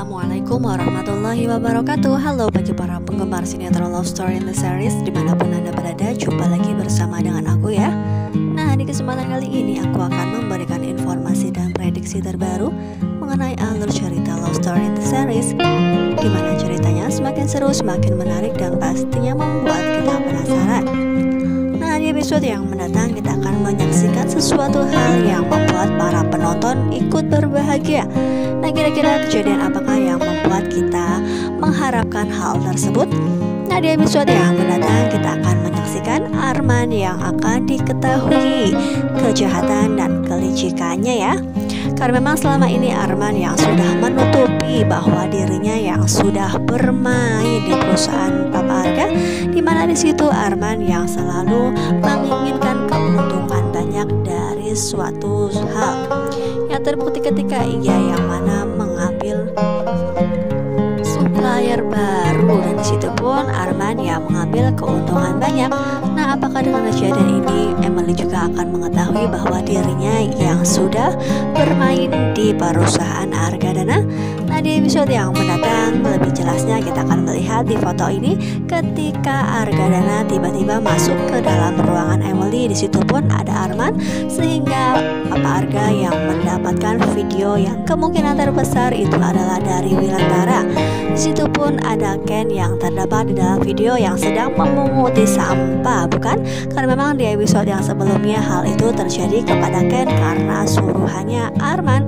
Assalamualaikum warahmatullahi wabarakatuh. Halo bagi para penggemar sinetron Love Story in the Series dimanapun Anda berada, jumpa lagi bersama dengan aku ya. Nah, di kesempatan kali ini aku akan memberikan informasi dan prediksi terbaru mengenai alur cerita Love Story in the Series, dimana ceritanya semakin seru, semakin menarik, dan pastinya membuat kita penasaran. Nah, di episode yang mendatang kita akan menyaksikan sesuatu hal yang membuat para penonton ikut berbahagia. Nah, kira-kira kejadian apakah yang membuat kita mengharapkan hal tersebut? Nah, di episode yang mendatang kita akan menyaksikan Arman yang akan diketahui kejahatan dan kelicikannya ya. Karena memang selama ini Arman yang sudah menutupi bahwa dirinya yang sudah bermain di perusahaan Papa Arga, dimana di situ Arman yang selalu menginginkan keuntungan banyak dari suatu hal, yang terbukti ketika ia yang mana mengambil supplier baru, dan disitu pun Arman yang mengambil keuntungan banyak. Nah, apakah dengan kejadian ini Emily juga akan mengetahui bahwa dirinya yang sudah bermain di perusahaan Argadana? Nah, di episode yang mendatang lebih jelasnya kita akan melihat di foto ini ketika Argadana tiba-tiba masuk ke dalam ruangan Emily. Di situ pun ada Arman, sehingga Papa Arga yang mendapatkan video yang kemungkinan terbesar itu adalah dari Wilantara. Di situ pun ada Ken yang terdapat di dalam video yang sedang memunguti sampah, bukan? Karena memang di episode yang sebelumnya hal itu terjadi kepada Ken karena suruhannya Arman.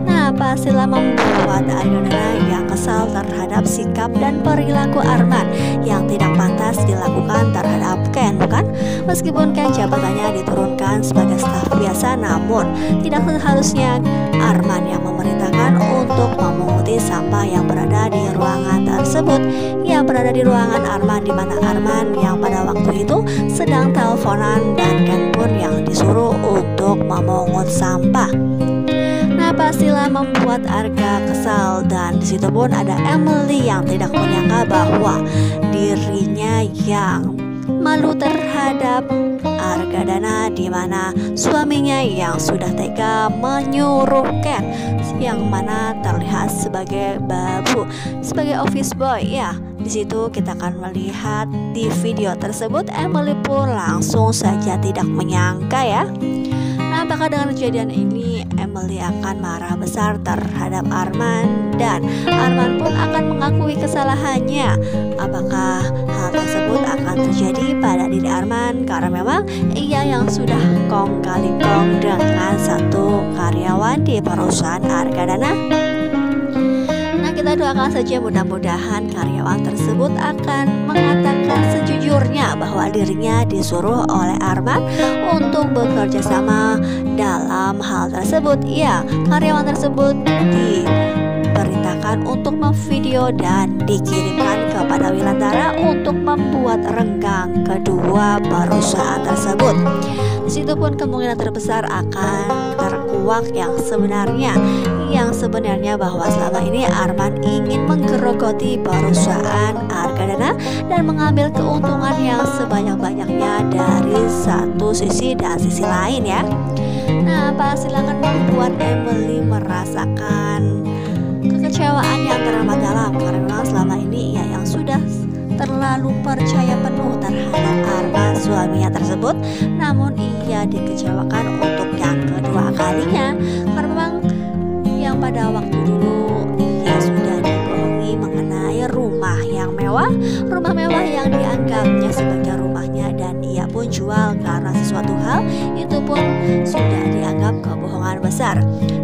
Nah, pastilah membuat Argadana yang kesal terhadap sikap dan perilaku Arman yang tidak pantas dilakukan terhadap Ken, bukan? Meskipun Ken jabatannya diturunkan sebagai staf biasa, namun tidak seharusnya Arman yang memerintahkan untuk memunguti sampah yang berada di ruangan tersebut. Yang berada di ruangan Arman, di mana Arman yang pada waktu itu sedang teleponan, dan Ken pun yang disuruh untuk memungut sampah. Nah, pastilah membuat Arga kesal, dan disitu pun ada Emily yang tidak menyangka bahwa dirinya yang malu terhadap Argadana, di mana suaminya yang sudah tega menyuruh Ken yang mana terlihat sebagai babu, sebagai office boy ya. Di situ kita akan melihat di video tersebut Emily pun langsung saja tidak menyangka ya. Nah, apakah dengan kejadian ini Emily akan marah besar terhadap Arman, dan Arman pun akan mengakui kesalahannya? Apakah hal tersebut akan terjadi pada diri Arman karena memang ia yang sudah kong kali kong dengan satu karyawan di perusahaan Argadana? Kita doakan saja mudah-mudahan karyawan tersebut akan mengatakan sejujurnya bahwa dirinya disuruh oleh Arman untuk bekerja sama dalam hal tersebut. Ya, karyawan tersebut diperintahkan untuk memvideo dan dikirimkan kepada Wilantara untuk membuat renggang kedua perusahaan tersebut. Di situ pun kemungkinan terbesar akan terkuak yang sebenarnya bahwa selama ini Arman ingin menggerogoti perusahaan Argadana dan mengambil keuntungan yang sebanyak-banyaknya dari satu sisi dan sisi lain ya. Nah, pastilah akan membuat Emily merasakan kekecewaan yang teramat dalam, karena memang selama ini ia yang sudah terlalu percaya penuh terhadap Arman suaminya tersebut, namun ia dikecewakan untuk yang kedua kalinya, karena memang yang pada waktu dulu ia sudah dibohongi mengenai rumah mewah yang dianggapnya sebagai rumahnya, dan ia pun jual karena sesuatu hal itu pun sudah dianggap kebohongan besar.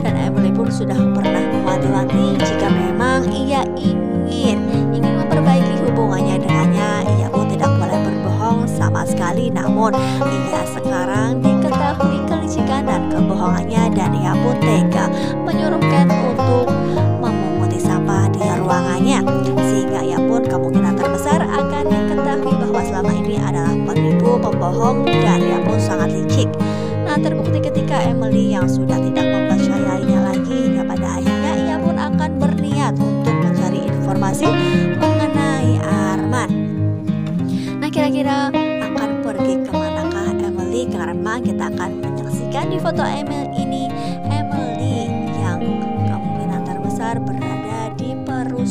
Dan Emily pun sudah pernah mewanti-wanti jika memang ia ingin memperbaiki hubungannya dengannya, ia pun tidak boleh berbohong sama sekali. Namun ia sekarang diketahui kelicikan dan kebohongannya, dan ia pun tega menyuruh Ken untuk memunguti sampah di ruangannya, sehingga ia pun kemungkinan terbesar akan diketahui bahwa selama ini adalah penipu, pembohong, dan ia pun sangat licik. Nah, terbukti ketika Emily yang sudah tidak mempercayainya lagi, hingga pada akhirnya ia pun akan berniat untuk mencari informasi mengenai Arman. Nah, kira-kira akan pergi kemanakah Emily? Karena kita akan menyaksikan di foto Emily ini, Emily yang kemungkinan terbesar berada di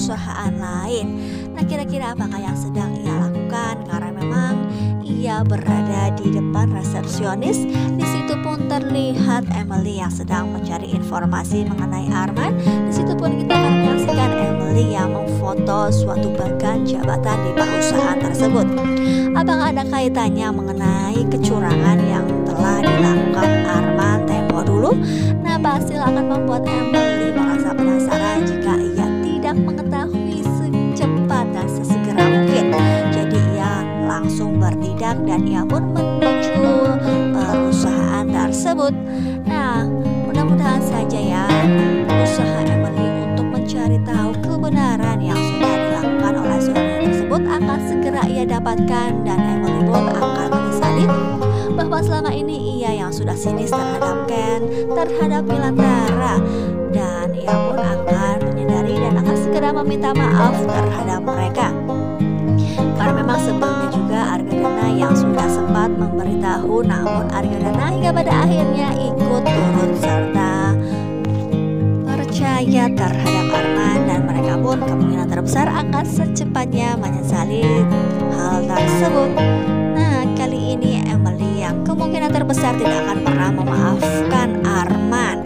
perusahaan lain. Nah, kira-kira apakah yang sedang ia lakukan? Karena memang ia berada di depan resepsionis. Di situ pun terlihat Emily yang sedang mencari informasi mengenai Arman. Di situ pun kita akan menyaksikan Emily yang memfoto suatu bagian jabatan di perusahaan tersebut. Apakah ada kaitannya mengenai kecurangan yang telah dilakukan Arman tempo dulu? Nah, pasti akan membuat Emily merasa penasaran jika ia tidak mengetahui secepat dan sesegera mungkin. Jadi ia langsung bertindak dan ia pun menuju perusahaan tersebut. Nah, mudah-mudahan saja ya usaha Emily untuk mencari tahu kebenaran yang sudah dilakukan oleh suaminya tersebut akan segera ia dapatkan, dan Emily pun akan menyesali bahwa selama ini ia yang sudah sinis terhadap Ken, terhadap Milantara, dan ia pun akan menyadari dan akan segera meminta maaf terhadap mereka. Karena memang sebelumnya juga Argadana yang sudah sempat memberitahu, namun Argadana hingga pada akhirnya ikut turut serta percaya terhadap Arman, dan mereka pun kemungkinan terbesar akan secepatnya menyesali hal tersebut. Nah, kali ini Emily yang kemungkinan terbesar tidak akan pernah memaafkan Arman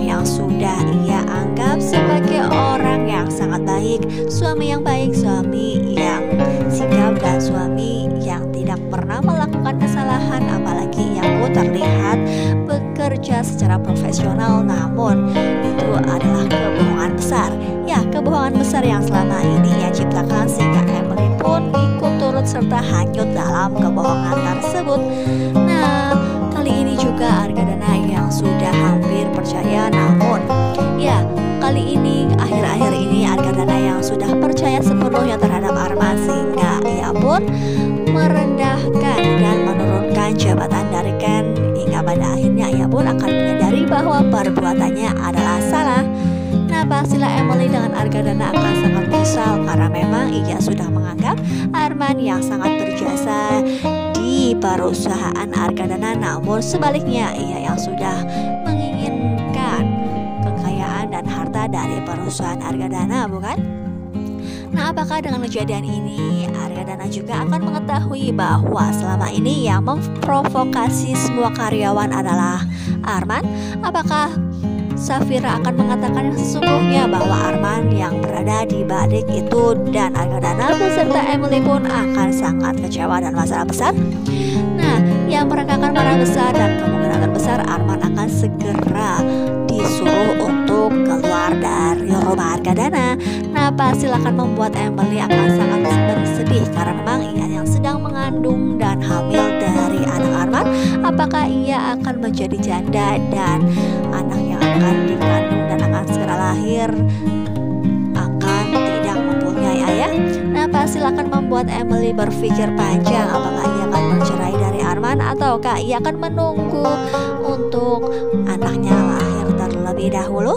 yang sudah ia anggap sebagai orang yang sangat baik, suami yang baik, suami yang sigap, dan suami yang tidak pernah melakukan kesalahan, apalagi yang pun terlihat bekerja secara profesional. Namun itu adalah kebohongan besar. Ya, kebohongan besar yang selama ini ia ciptakan sehingga Emily pun ikut turut serta hanyut dalam kebohongan tersebut. Nah, kali ini juga Argadana yang sudah hampir percaya, namun ya kali ini akhir-akhir ini Argadana yang sudah percaya sepenuhnya terhadap Arman sehingga ia pun merendahkan dan menurunkan jabatan dari Ken, hingga pada akhirnya ia pun akan menyadari bahwa perbuatannya adalah salah. Nah, pastilah Emily dengan Argadana akan sangat kesal karena memang ia sudah menganggap Arman yang sangat berjasa di perusahaan Argadana, namun sebaliknya ia yang sudah menginginkan kekayaan dan harta dari perusahaan Argadana, bukan? Nah, apakah dengan kejadian ini Argadana juga akan mengetahui bahwa selama ini yang memprovokasi semua karyawan adalah Arman? Apakah Safira akan mengatakan yang sesungguhnya bahwa Arman yang berada di balik itu, dan Argadana beserta Emily pun akan sangat kecewa dan masalah besar? Nah, yang mereka akan marah besar dan kemungkinan terbesar Arman akan segera disuruh untuk keluar dari rumah Argadana. Nah, pasti akan membuat Emily akan sangat bersedih karena memang ia yang sedang mengandung dan hamil dari anak Arman. Apakah ia akan menjadi janda dan anak yang akan dikandung dan akan segera lahir akan tidak mempunyai ayah? Nah, pasti akan membuat Emily berpikir panjang apakah ia akan bercerai dari Arman ataukah ia akan menunggu untuk anaknya lahir terlebih dahulu.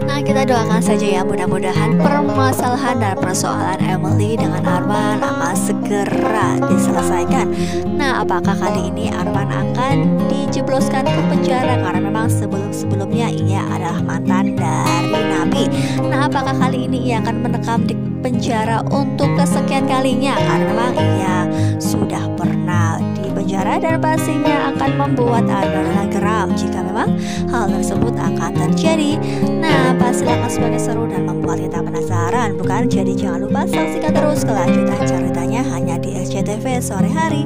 Nah, kita doakan saja ya, mudah-mudahan permasalahan dan persoalan Emily dengan Arman akan segera diselesaikan. Nah, apakah kali ini Arman akan dijebloskan ke penjara karena memang sebelum-sebelumnya ia adalah mantan dari Nabi. Nah, apakah kali ini ia akan menekam di penjara untuk kesekian kalinya karena memang ia sudah pernah di penjara, dan pastinya akan membuat Argadana geram jika memang hal tersebut akan terjadi. Nah, pasti akan semakin seru dan membuat kita penasaran, bukan? Jadi jangan lupa saksikan terus kelanjutan ceritanya hanya di SCTV sore hari.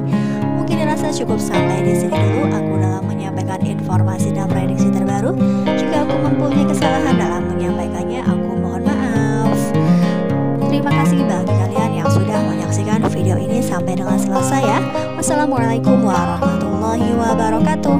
Mungkin dirasa cukup sampai di sini dulu aku dalam menyampaikan informasi dan prediksi terbaru. Jika aku mempunyai kesalahan dalam menyampaikannya, aku mohon maaf. Terima kasih bagi kalian yang sudah menyaksikan video ini sampai dengan selesai ya. Wassalamualaikum warahmatullahi wabarakatuh.